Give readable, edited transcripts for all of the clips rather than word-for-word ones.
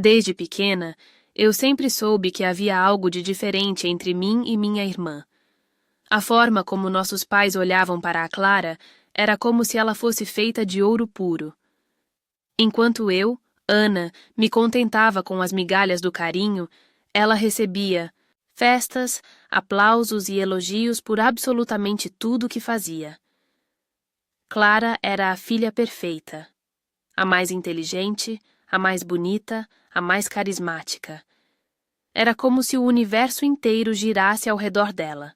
Desde pequena, eu sempre soube que havia algo de diferente entre mim e minha irmã. A forma como nossos pais olhavam para a Clara era como se ela fosse feita de ouro puro. Enquanto eu, Ana, me contentava com as migalhas do carinho, ela recebia festas, aplausos e elogios por absolutamente tudo que fazia. Clara era a filha perfeita, a mais inteligente, a mais bonita, a mais carismática. Era como se o universo inteiro girasse ao redor dela.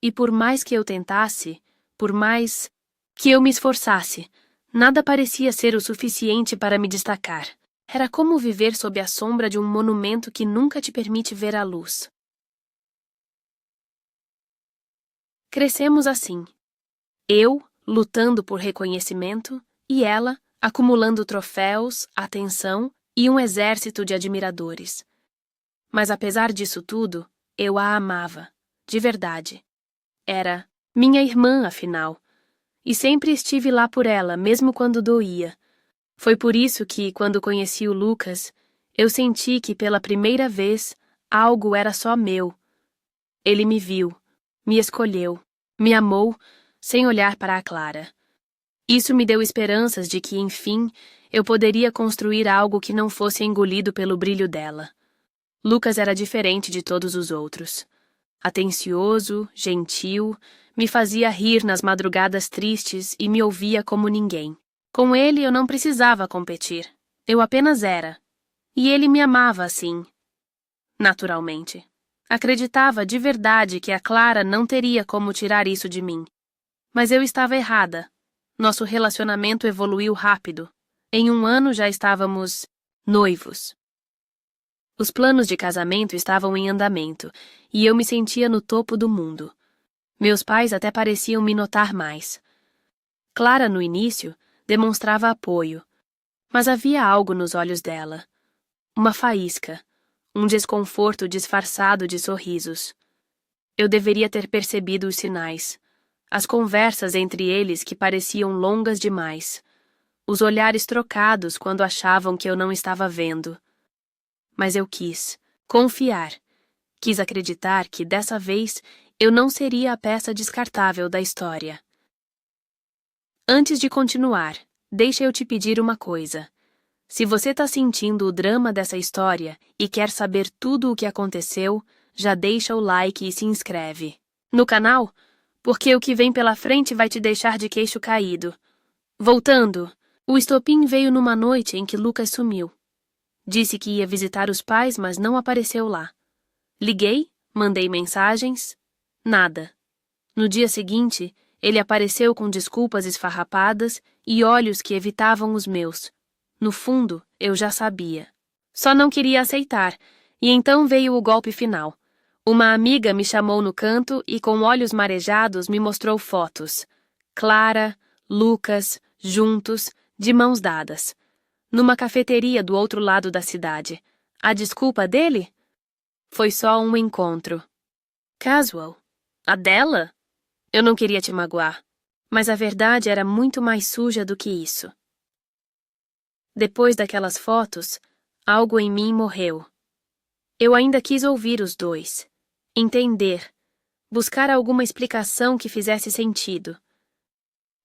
E por mais que eu tentasse, por mais que eu me esforçasse, nada parecia ser o suficiente para me destacar. Era como viver sob a sombra de um monumento que nunca te permite ver a luz. Crescemos assim. Eu, lutando por reconhecimento, e ela, acumulando troféus, atenção e um exército de admiradores. Mas apesar disso tudo, eu a amava, de verdade. Era minha irmã, afinal. E sempre estive lá por ela, mesmo quando doía. Foi por isso que, quando conheci o Lucas, eu senti que, pela primeira vez, algo era só meu. Ele me viu, me escolheu, me amou, sem olhar para a Clara. Isso me deu esperanças de que, enfim, eu poderia construir algo que não fosse engolido pelo brilho dela. Lucas era diferente de todos os outros. Atencioso, gentil, me fazia rir nas madrugadas tristes e me ouvia como ninguém. Com ele eu não precisava competir. Eu apenas era. E ele me amava assim. Naturalmente. Acreditava de verdade que a Clara não teria como tirar isso de mim. Mas eu estava errada. Nosso relacionamento evoluiu rápido. Em 1 ano já estávamos noivos. Os planos de casamento estavam em andamento, e eu me sentia no topo do mundo. Meus pais até pareciam me notar mais. Clara, no início, demonstrava apoio, mas havia algo nos olhos dela. Uma faísca, um desconforto disfarçado de sorrisos. Eu deveria ter percebido os sinais, as conversas entre eles que pareciam longas demais, os olhares trocados quando achavam que eu não estava vendo. Mas eu quis confiar, quis acreditar que, dessa vez, eu não seria a peça descartável da história. Antes de continuar, deixa eu te pedir uma coisa. Se você está sentindo o drama dessa história e quer saber tudo o que aconteceu, já deixa o like e se inscreve no canal, porque o que vem pela frente vai te deixar de queixo caído. Voltando, o estopim veio numa noite em que Lucas sumiu. Disse que ia visitar os pais, mas não apareceu lá. Liguei, mandei mensagens, nada. No dia seguinte, ele apareceu com desculpas esfarrapadas e olhos que evitavam os meus. No fundo, eu já sabia. Só não queria aceitar, e então veio o golpe final. Uma amiga me chamou no canto e, com olhos marejados, me mostrou fotos. Clara, Lucas, juntos, de mãos dadas. Numa cafeteria do outro lado da cidade. A desculpa dele? Foi só um encontro. Casual. A dela? Eu não queria te magoar, mas a verdade era muito mais suja do que isso. Depois daquelas fotos, algo em mim morreu. Eu ainda quis ouvir os dois, entender, buscar alguma explicação que fizesse sentido.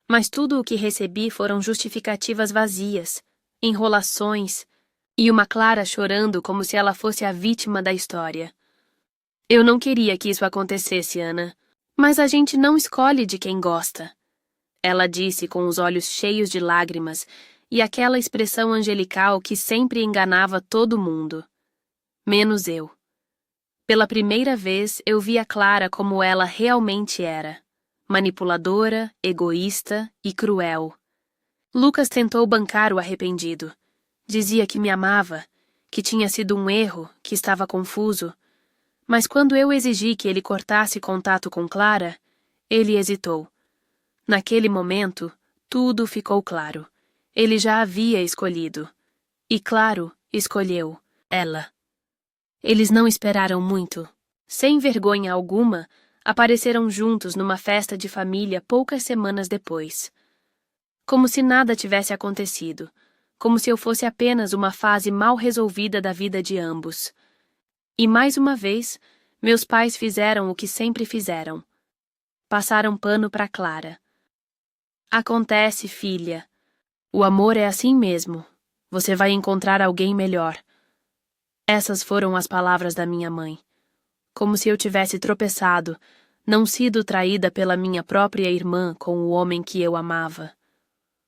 Mas tudo o que recebi foram justificativas vazias, enrolações e uma Clara chorando como se ela fosse a vítima da história. Eu não queria que isso acontecesse, Ana, mas a gente não escolhe de quem gosta. Ela disse com os olhos cheios de lágrimas e aquela expressão angelical que sempre enganava todo mundo. Menos eu. Pela primeira vez eu vi a Clara como ela realmente era. Manipuladora, egoísta e cruel. Lucas tentou bancar o arrependido. Dizia que me amava, que tinha sido um erro, que estava confuso. Mas quando eu exigi que ele cortasse contato com Clara, ele hesitou. Naquele momento, tudo ficou claro. Ele já havia escolhido. E, claro, escolheu ela. Eles não esperaram muito. Sem vergonha alguma, apareceram juntos numa festa de família poucas semanas depois. Como se nada tivesse acontecido. como se eu fosse apenas uma fase mal resolvida da vida de ambos. E mais uma vez, meus pais fizeram o que sempre fizeram. Passaram pano para Clara. Acontece, filha. O amor é assim mesmo. Você vai encontrar alguém melhor. Essas foram as palavras da minha mãe. Como se eu tivesse tropeçado, não sido traída pela minha própria irmã com o homem que eu amava.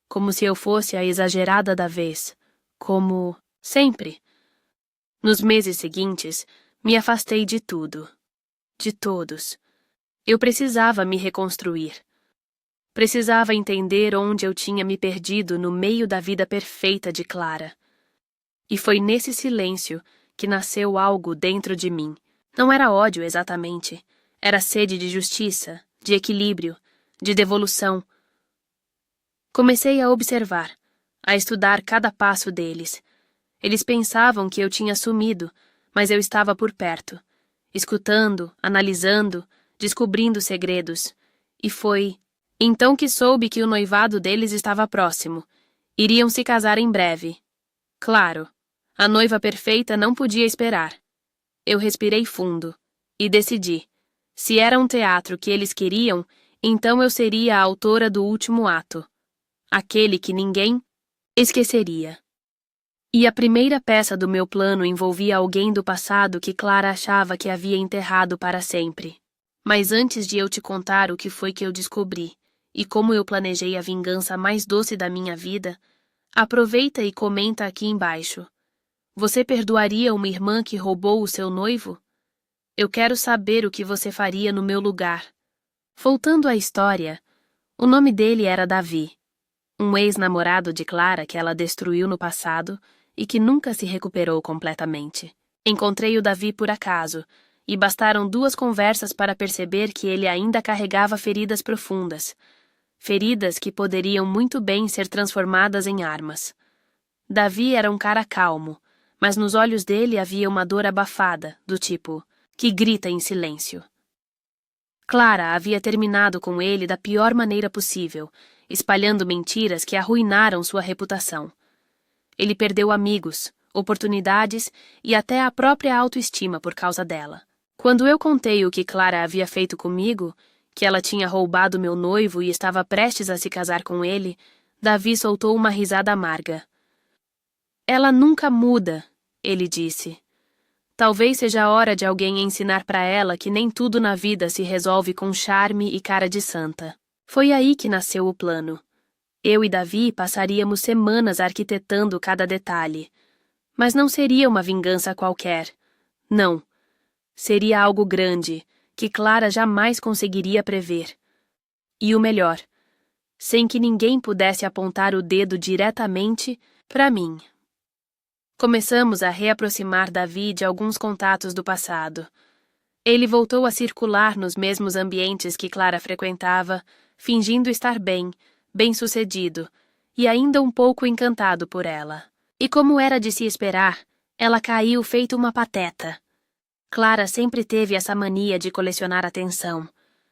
Como se eu fosse a exagerada da vez. Como sempre. Nos meses seguintes, me afastei de tudo. De todos. Eu precisava me reconstruir. Precisava entender onde eu tinha me perdido no meio da vida perfeita de Clara. E foi nesse silêncio que nasceu algo dentro de mim. Não era ódio exatamente. Era sede de justiça, de equilíbrio, de devolução. Comecei a observar, a estudar cada passo deles. Eles pensavam que eu tinha sumido, mas eu estava por perto, escutando, analisando, descobrindo segredos. E foi então que soube que o noivado deles estava próximo. Iriam se casar em breve. Claro, a noiva perfeita não podia esperar. Eu respirei fundo e decidi. Se era um teatro que eles queriam, então eu seria a autora do último ato. Aquele que ninguém esqueceria. E a primeira peça do meu plano envolvia alguém do passado que Clara achava que havia enterrado para sempre. Mas antes de eu te contar o que foi que eu descobri e como eu planejei a vingança mais doce da minha vida, aproveita e comenta aqui embaixo. Você perdoaria uma irmã que roubou o seu noivo? Eu quero saber o que você faria no meu lugar. Voltando à história, o nome dele era Davi, um ex-namorado de Clara que ela destruiu no passado e que nunca se recuperou completamente. Encontrei o Davi por acaso, e bastaram 2 conversas para perceber que ele ainda carregava feridas profundas, feridas que poderiam muito bem ser transformadas em armas. Davi era um cara calmo, mas nos olhos dele havia uma dor abafada, do tipo, que grita em silêncio. Clara havia terminado com ele da pior maneira possível, espalhando mentiras que arruinaram sua reputação. Ele perdeu amigos, oportunidades e até a própria autoestima por causa dela. Quando eu contei o que Clara havia feito comigo, que ela tinha roubado meu noivo e estava prestes a se casar com ele, Davi soltou uma risada amarga. Ela nunca muda, ele disse. Talvez seja a hora de alguém ensinar para ela que nem tudo na vida se resolve com charme e cara de santa. Foi aí que nasceu o plano. Eu e Davi passaríamos semanas arquitetando cada detalhe. Mas não seria uma vingança qualquer. Não. Seria algo grande, que Clara jamais conseguiria prever. E o melhor, sem que ninguém pudesse apontar o dedo diretamente para mim. Começamos a reaproximar Davi de alguns contatos do passado. Ele voltou a circular nos mesmos ambientes que Clara frequentava, fingindo estar bem-sucedido, e ainda um pouco encantado por ela. E como era de se esperar, ela caiu feito uma pateta. Clara sempre teve essa mania de colecionar atenção.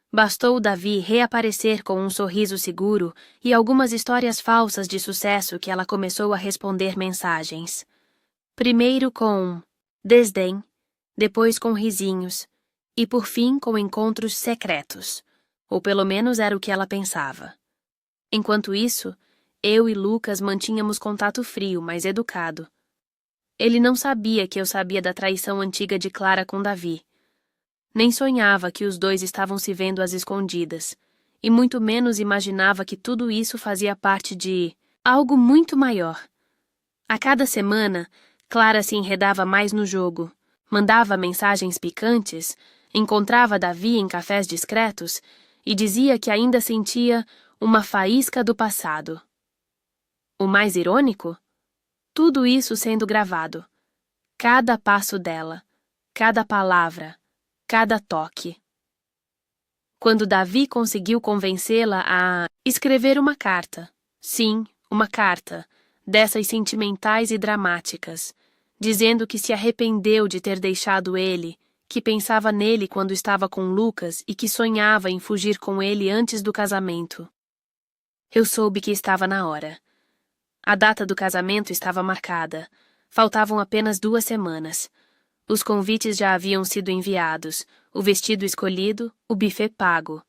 Bastou Davi reaparecer com um sorriso seguro e algumas histórias falsas de sucesso que ela começou a responder mensagens. Primeiro com desdém, depois com risinhos, e por fim com encontros secretos. Ou pelo menos era o que ela pensava. Enquanto isso, eu e Lucas mantínhamos contato frio, mas educado. Ele não sabia que eu sabia da traição antiga de Clara com Davi. Nem sonhava que os dois estavam se vendo às escondidas, e muito menos imaginava que tudo isso fazia parte de algo muito maior. A cada semana, Clara se enredava mais no jogo, mandava mensagens picantes, encontrava Davi em cafés discretos e dizia que ainda sentia uma faísca do passado. O mais irônico? Tudo isso sendo gravado. Cada passo dela, cada palavra, cada toque. Quando Davi conseguiu convencê-la a escrever uma carta, sim, uma carta, dessas sentimentais e dramáticas, dizendo que se arrependeu de ter deixado ele, que pensava nele quando estava com Lucas e que sonhava em fugir com ele antes do casamento. Eu soube que estava na hora. A data do casamento estava marcada. Faltavam apenas 2 semanas. Os convites já haviam sido enviados, o vestido escolhido, o buffet pago.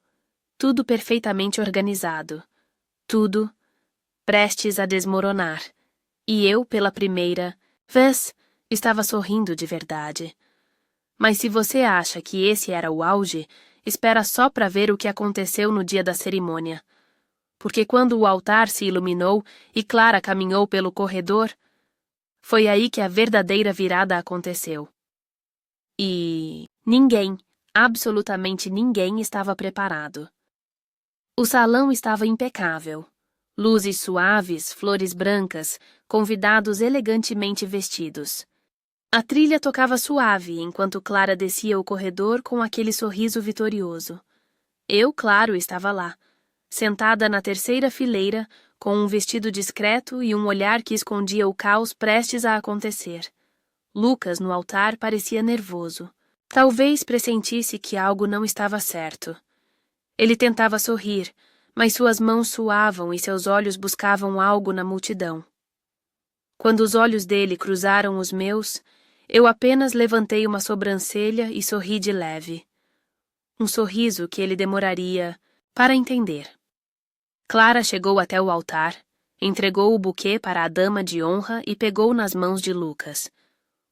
Tudo perfeitamente organizado. Tudo prestes a desmoronar. E eu, pela primeira vez, estava sorrindo de verdade. Mas se você acha que esse era o auge, espera só para ver o que aconteceu no dia da cerimônia. Porque quando o altar se iluminou e Clara caminhou pelo corredor, foi aí que a verdadeira virada aconteceu. E ninguém, absolutamente ninguém, estava preparado. O salão estava impecável. Luzes suaves, flores brancas, convidados elegantemente vestidos. A trilha tocava suave enquanto Clara descia o corredor com aquele sorriso vitorioso. Eu, claro, estava lá, sentada na terceira fileira, com um vestido discreto e um olhar que escondia o caos prestes a acontecer. Lucas, no altar, parecia nervoso. Talvez pressentisse que algo não estava certo. Ele tentava sorrir, mas suas mãos suavam e seus olhos buscavam algo na multidão. Quando os olhos dele cruzaram os meus, eu apenas levantei uma sobrancelha e sorri de leve. Um sorriso que ele demoraria para entender. Clara chegou até o altar, entregou o buquê para a dama de honra e pegou nas mãos de Lucas.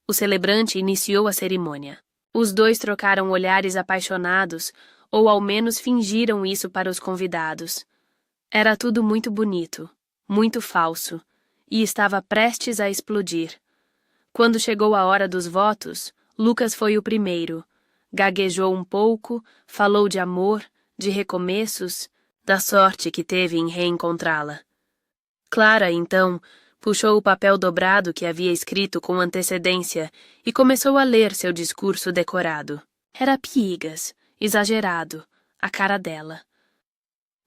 O celebrante iniciou a cerimônia. Os dois trocaram olhares apaixonados, ou ao menos fingiram isso para os convidados. Era tudo muito bonito, muito falso, e estava prestes a explodir. Quando chegou a hora dos votos, Lucas foi o primeiro. Gaguejou um pouco, falou de amor, de recomeços, da sorte que teve em reencontrá-la. Clara, então, puxou o papel dobrado que havia escrito com antecedência e começou a ler seu discurso decorado. Era piegas, exagerado, a cara dela.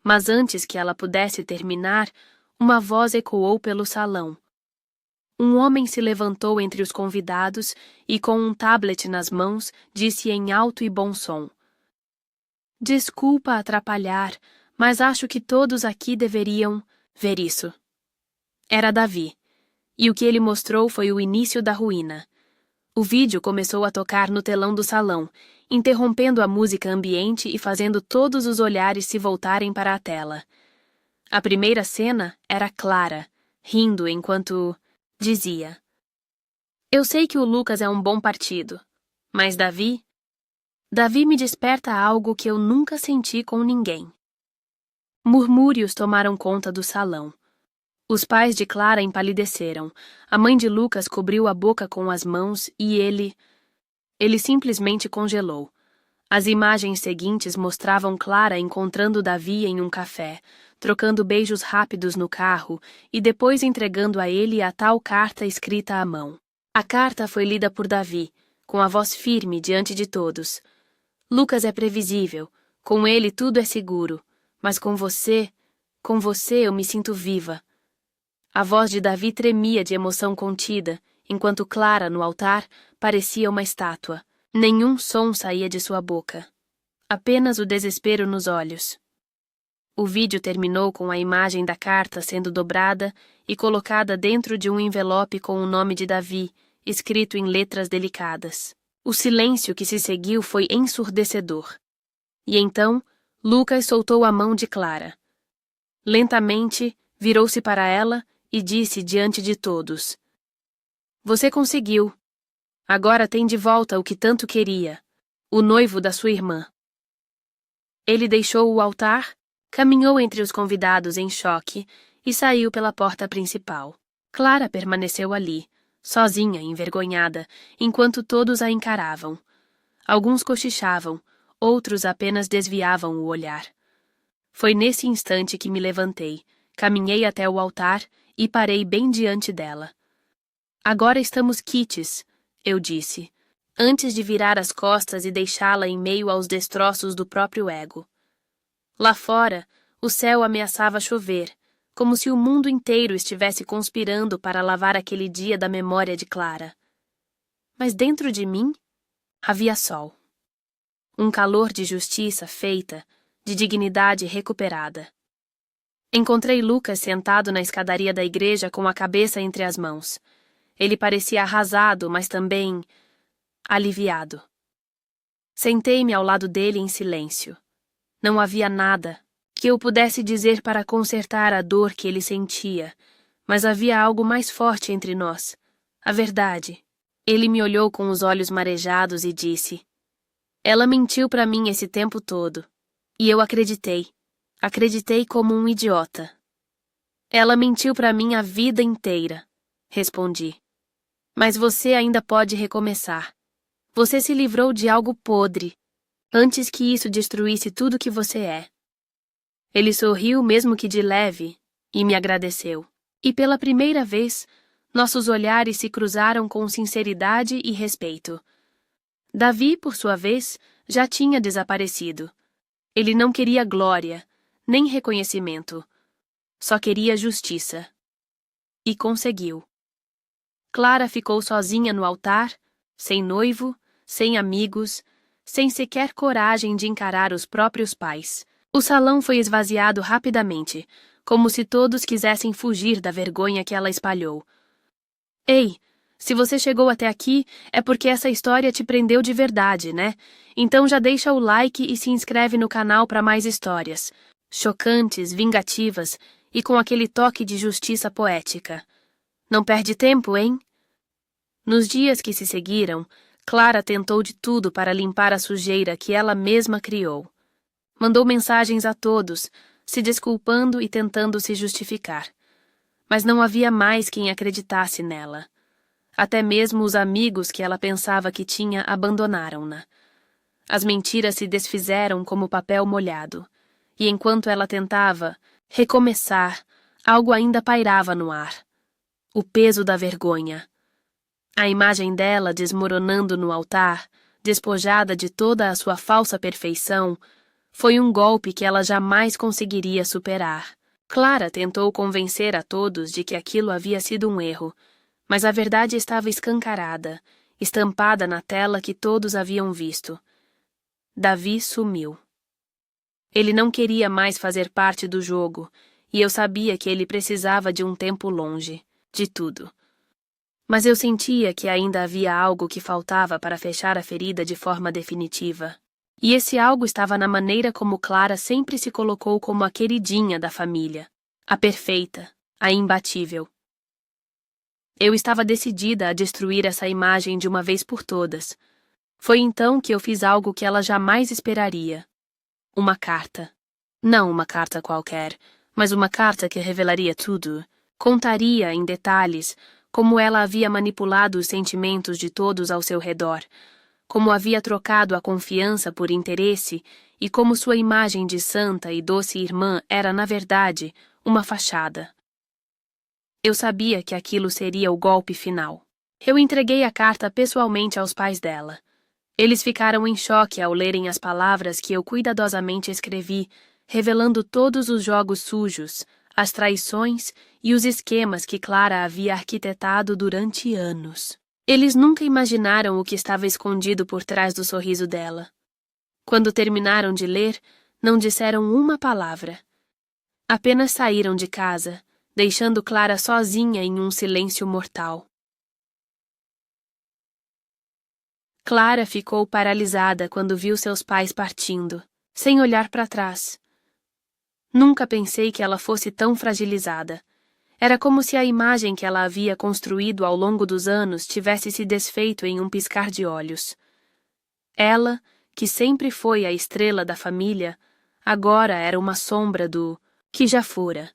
Mas antes que ela pudesse terminar, uma voz ecoou pelo salão. Um homem se levantou entre os convidados e, com um tablet nas mãos, disse em alto e bom som: "Desculpa atrapalhar, mas acho que todos aqui deveriam ver isso." Era Davi, e o que ele mostrou foi o início da ruína. O vídeo começou a tocar no telão do salão, interrompendo a música ambiente e fazendo todos os olhares se voltarem para a tela. A primeira cena era Clara, rindo enquanto dizia: "Eu sei que o Lucas é um bom partido, mas Davi me desperta algo que eu nunca senti com ninguém." Murmúrios tomaram conta do salão. Os pais de Clara empalideceram. A mãe de Lucas cobriu a boca com as mãos e ele simplesmente congelou. As imagens seguintes mostravam Clara encontrando Davi em um café, trocando beijos rápidos no carro e depois entregando a ele a tal carta escrita à mão. A carta foi lida por Davi, com a voz firme diante de todos. "Lucas é previsível, com ele tudo é seguro, mas com você eu me sinto viva." A voz de Davi tremia de emoção contida, enquanto Clara, no altar, parecia uma estátua. Nenhum som saía de sua boca. Apenas o desespero nos olhos. O vídeo terminou com a imagem da carta sendo dobrada e colocada dentro de um envelope com o nome de Davi, escrito em letras delicadas. O silêncio que se seguiu foi ensurdecedor. E então, Lucas soltou a mão de Clara. Lentamente, virou-se para ela e disse diante de todos: "Você conseguiu. Agora tem de volta o que tanto queria, o noivo da sua irmã." Ele deixou o altar, caminhou entre os convidados em choque e saiu pela porta principal. Clara permaneceu ali, sozinha, envergonhada, enquanto todos a encaravam. Alguns cochichavam, outros apenas desviavam o olhar. Foi nesse instante que me levantei, caminhei até o altar e parei bem diante dela. "Agora estamos quites", eu disse, antes de virar as costas e deixá-la em meio aos destroços do próprio ego. Lá fora, o céu ameaçava chover, como se o mundo inteiro estivesse conspirando para lavar aquele dia da memória de Clara. Mas dentro de mim, havia sol. Um calor de justiça feita, de dignidade recuperada. Encontrei Lucas sentado na escadaria da igreja com a cabeça entre as mãos. Ele parecia arrasado, mas também aliviado. Sentei-me ao lado dele em silêncio. Não havia nada que eu pudesse dizer para consertar a dor que ele sentia, mas havia algo mais forte entre nós, a verdade. Ele me olhou com os olhos marejados e disse: "Ela mentiu para mim esse tempo todo. E eu acreditei. Acreditei como um idiota." "Ela mentiu para mim a vida inteira", respondi. "Mas você ainda pode recomeçar. Você se livrou de algo podre, antes que isso destruísse tudo que você é." Ele sorriu, mesmo que de leve, e me agradeceu. E pela primeira vez, nossos olhares se cruzaram com sinceridade e respeito. Davi, por sua vez, já tinha desaparecido. Ele não queria glória, nem reconhecimento. Só queria justiça. E conseguiu. Clara ficou sozinha no altar, sem noivo, sem amigos, sem sequer coragem de encarar os próprios pais. O salão foi esvaziado rapidamente, como se todos quisessem fugir da vergonha que ela espalhou. "Ei, se você chegou até aqui, é porque essa história te prendeu de verdade, né? Então já deixa o like e se inscreve no canal para mais histórias, chocantes, vingativas e com aquele toque de justiça poética. Não perde tempo, hein?" Nos dias que se seguiram, Clara tentou de tudo para limpar a sujeira que ela mesma criou. Mandou mensagens a todos, se desculpando e tentando se justificar. Mas não havia mais quem acreditasse nela. Até mesmo os amigos que ela pensava que tinha abandonaram-na. As mentiras se desfizeram como papel molhado, e enquanto ela tentava recomeçar, algo ainda pairava no ar. O peso da vergonha. A imagem dela desmoronando no altar, despojada de toda a sua falsa perfeição, foi um golpe que ela jamais conseguiria superar. Clara tentou convencer a todos de que aquilo havia sido um erro, mas a verdade estava escancarada, estampada na tela que todos haviam visto. Davi sumiu. Ele não queria mais fazer parte do jogo, e eu sabia que ele precisava de um tempo longe, de tudo. Mas eu sentia que ainda havia algo que faltava para fechar a ferida de forma definitiva. E esse algo estava na maneira como Clara sempre se colocou como a queridinha da família, a perfeita, a imbatível. Eu estava decidida a destruir essa imagem de uma vez por todas. Foi então que eu fiz algo que ela jamais esperaria. Uma carta. Não uma carta qualquer, mas uma carta que revelaria tudo. Contaria, em detalhes, como ela havia manipulado os sentimentos de todos ao seu redor, como havia trocado a confiança por interesse e como sua imagem de santa e doce irmã era, na verdade, uma fachada. Eu sabia que aquilo seria o golpe final. Eu entreguei a carta pessoalmente aos pais dela. Eles ficaram em choque ao lerem as palavras que eu cuidadosamente escrevi, revelando todos os jogos sujos, as traições e os esquemas que Clara havia arquitetado durante anos. Eles nunca imaginaram o que estava escondido por trás do sorriso dela. Quando terminaram de ler, não disseram uma palavra. Apenas saíram de casa, deixando Clara sozinha em um silêncio mortal. Clara ficou paralisada quando viu seus pais partindo, sem olhar para trás. Nunca pensei que ela fosse tão fragilizada. Era como se a imagem que ela havia construído ao longo dos anos tivesse se desfeito em um piscar de olhos. Ela, que sempre foi a estrela da família, agora era uma sombra do que já fora.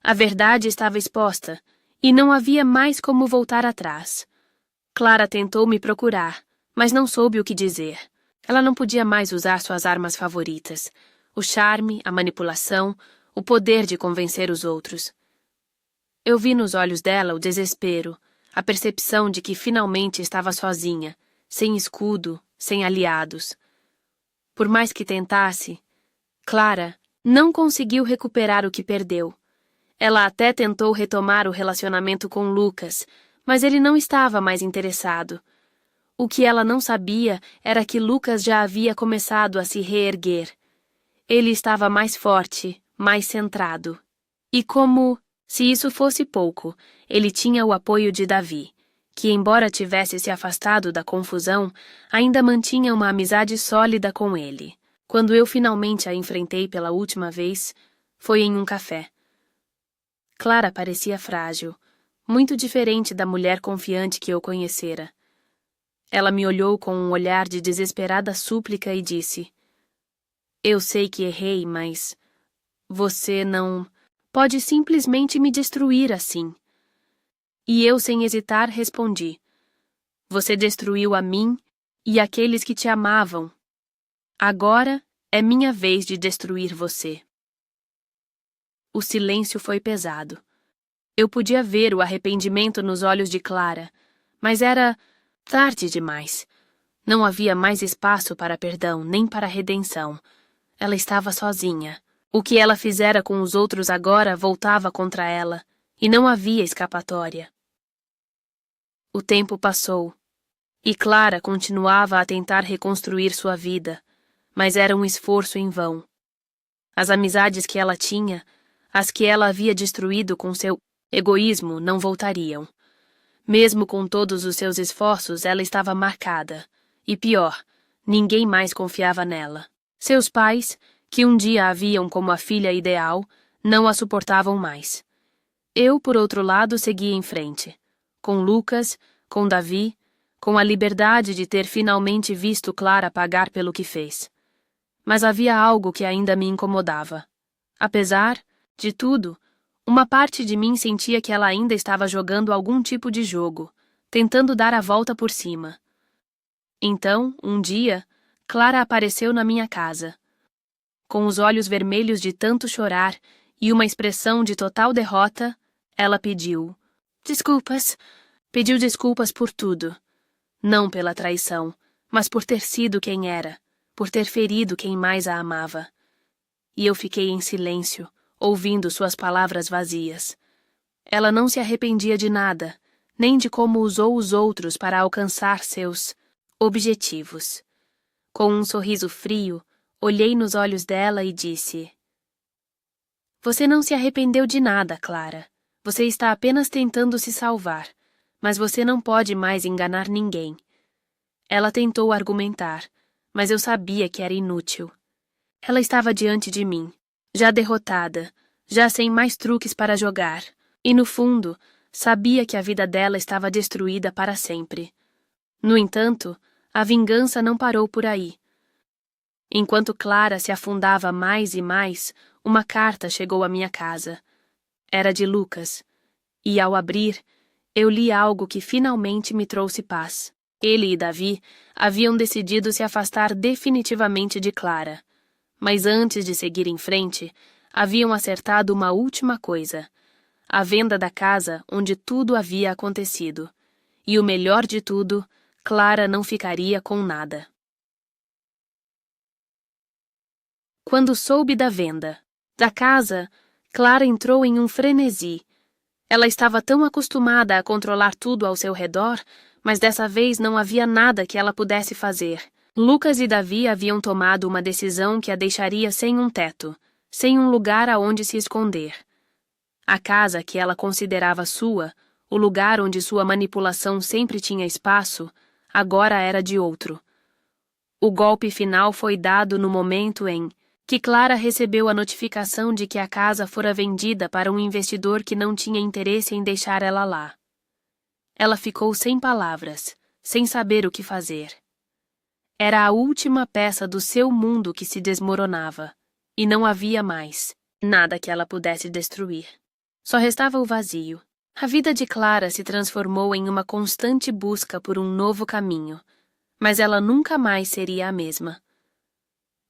A verdade estava exposta, e não havia mais como voltar atrás. Clara tentou me procurar, mas não soube o que dizer. Ela não podia mais usar suas armas favoritas: o charme, a manipulação, o poder de convencer os outros. Eu vi nos olhos dela o desespero, a percepção de que finalmente estava sozinha, sem escudo, sem aliados. Por mais que tentasse, Clara não conseguiu recuperar o que perdeu. Ela até tentou retomar o relacionamento com Lucas, mas ele não estava mais interessado. O que ela não sabia era que Lucas já havia começado a se reerguer. Ele estava mais forte, mais centrado. E como, se isso fosse pouco, ele tinha o apoio de Davi, que, embora tivesse se afastado da confusão, ainda mantinha uma amizade sólida com ele. Quando eu finalmente a enfrentei pela última vez, foi em um café. Clara parecia frágil, muito diferente da mulher confiante que eu conhecera. Ela me olhou com um olhar de desesperada súplica e disse: Eu sei que errei, mas você não pode simplesmente me destruir assim. E eu, sem hesitar, respondi: Você destruiu a mim e aqueles que te amavam. Agora é minha vez de destruir você. O silêncio foi pesado. Eu podia ver o arrependimento nos olhos de Clara, mas era tarde demais. Não havia mais espaço para perdão nem para redenção. Ela estava sozinha. O que ela fizera com os outros agora voltava contra ela, e não havia escapatória. O tempo passou, e Clara continuava a tentar reconstruir sua vida, mas era um esforço em vão. As amizades que ela tinha, as que ela havia destruído com seu egoísmo, não voltariam. Mesmo com todos os seus esforços, ela estava marcada. E pior, ninguém mais confiava nela. Seus pais, que um dia a viam como a filha ideal, não a suportavam mais. Eu, por outro lado, seguia em frente. Com Lucas, com Davi, com a liberdade de ter finalmente visto Clara pagar pelo que fez. Mas havia algo que ainda me incomodava. Apesar de tudo, uma parte de mim sentia que ela ainda estava jogando algum tipo de jogo, tentando dar a volta por cima. Então, um dia, Clara apareceu na minha casa. Com os olhos vermelhos de tanto chorar e uma expressão de total derrota, ela pediu desculpas. Pediu desculpas por tudo. Não pela traição, mas por ter sido quem era, por ter ferido quem mais a amava. E eu fiquei em silêncio, ouvindo suas palavras vazias. Ela não se arrependia de nada, nem de como usou os outros para alcançar seus objetivos. Com um sorriso frio, olhei nos olhos dela e disse: Você não se arrependeu de nada, Clara. Você está apenas tentando se salvar, mas você não pode mais enganar ninguém. Ela tentou argumentar, mas eu sabia que era inútil. Ela estava diante de mim, já derrotada, já sem mais truques para jogar, e no fundo, sabia que a vida dela estava destruída para sempre. No entanto, a vingança não parou por aí. Enquanto Clara se afundava mais e mais, uma carta chegou à minha casa. Era de Lucas, e ao abrir, eu li algo que finalmente me trouxe paz. Ele e Davi haviam decidido se afastar definitivamente de Clara. Mas antes de seguir em frente, haviam acertado uma última coisa: a venda da casa onde tudo havia acontecido. E o melhor de tudo, Clara não ficaria com nada. Quando soube da venda da casa, Clara entrou em um frenesi. Ela estava tão acostumada a controlar tudo ao seu redor, mas dessa vez não havia nada que ela pudesse fazer. Lucas e Davi haviam tomado uma decisão que a deixaria sem um teto, sem um lugar aonde se esconder. A casa que ela considerava sua, o lugar onde sua manipulação sempre tinha espaço, agora era de outro. O golpe final foi dado no momento em que Clara recebeu a notificação de que a casa fora vendida para um investidor que não tinha interesse em deixar ela lá. Ela ficou sem palavras, sem saber o que fazer. Era a última peça do seu mundo que se desmoronava, e não havia mais nada que ela pudesse destruir. Só restava o vazio. A vida de Clara se transformou em uma constante busca por um novo caminho, mas ela nunca mais seria a mesma.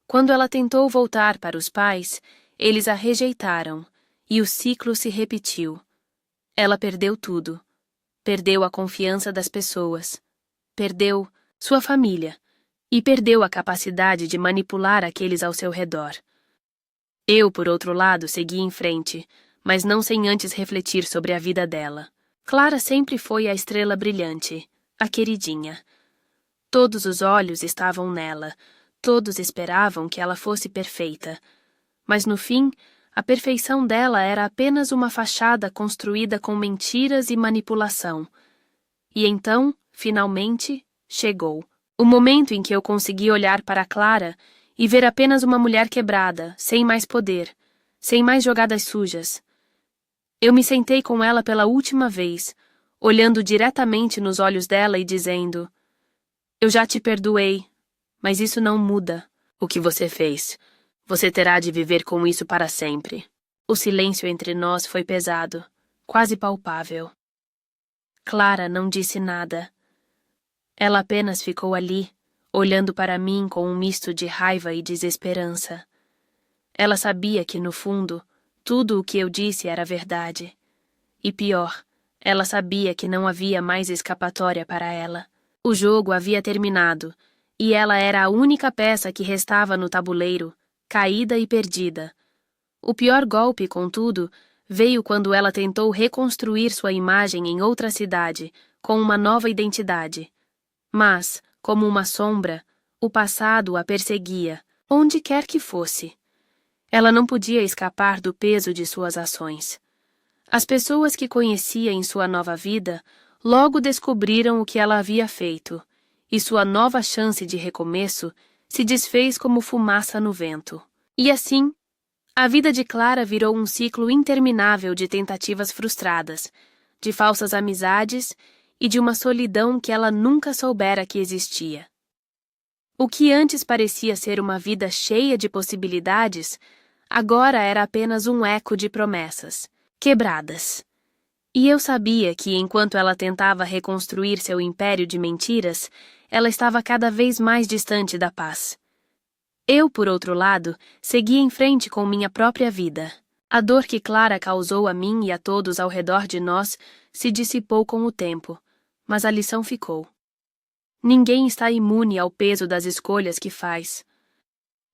Quando ela tentou voltar para os pais, eles a rejeitaram, e o ciclo se repetiu. Ela perdeu tudo. Perdeu a confiança das pessoas. Perdeu sua família. E perdeu a capacidade de manipular aqueles ao seu redor. Eu, por outro lado, segui em frente, mas não sem antes refletir sobre a vida dela. Clara sempre foi a estrela brilhante, a queridinha. Todos os olhos estavam nela, todos esperavam que ela fosse perfeita. Mas no fim, A perfeição dela era apenas uma fachada construída com mentiras e manipulação. E então, finalmente, chegou. O momento em que eu consegui olhar para Clara e ver apenas uma mulher quebrada, sem mais poder, sem mais jogadas sujas. Eu me sentei com ela pela última vez, olhando diretamente nos olhos dela e dizendo: eu já te perdoei, mas isso não muda o que você fez. Você terá de viver com isso para sempre. O silêncio entre nós foi pesado, quase palpável. Clara não disse nada. Ela apenas ficou ali, olhando para mim com um misto de raiva e desesperança. Ela sabia que, no fundo, tudo o que eu disse era verdade. E pior, ela sabia que não havia mais escapatória para ela. O jogo havia terminado, e ela era a única peça que restava no tabuleiro, caída e perdida. O pior golpe, contudo, veio quando ela tentou reconstruir sua imagem em outra cidade, com uma nova identidade. Mas, como uma sombra, o passado a perseguia, onde quer que fosse. Ela não podia escapar do peso de suas ações. As pessoas que conhecia em sua nova vida logo descobriram o que ela havia feito, e sua nova chance de recomeço se desfez como fumaça no vento. E assim, a vida de Clara virou um ciclo interminável de tentativas frustradas, de falsas amizades e de uma solidão que ela nunca soubera que existia. O que antes parecia ser uma vida cheia de possibilidades, agora era apenas um eco de promessas, quebradas. E eu sabia que, enquanto ela tentava reconstruir seu império de mentiras, ela estava cada vez mais distante da paz. Eu, por outro lado, seguia em frente com minha própria vida. A dor que Clara causou a mim e a todos ao redor de nós se dissipou com o tempo, mas a lição ficou. Ninguém está imune ao peso das escolhas que faz.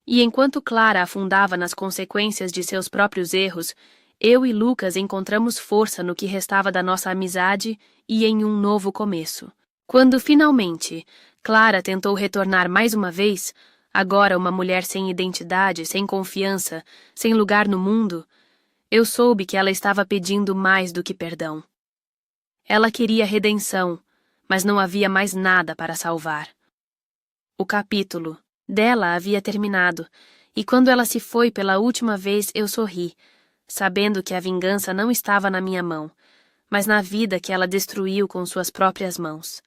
E enquanto Clara afundava nas consequências de seus próprios erros, eu e Lucas encontramos força no que restava da nossa amizade e em um novo começo. Quando, finalmente, Clara tentou retornar mais uma vez, agora uma mulher sem identidade, sem confiança, sem lugar no mundo, eu soube que ela estava pedindo mais do que perdão. Ela queria redenção, mas não havia mais nada para salvar. O capítulo dela havia terminado, e quando ela se foi pela última vez eu sorri, sabendo que a vingança não estava na minha mão, mas na vida que ela destruiu com suas próprias mãos.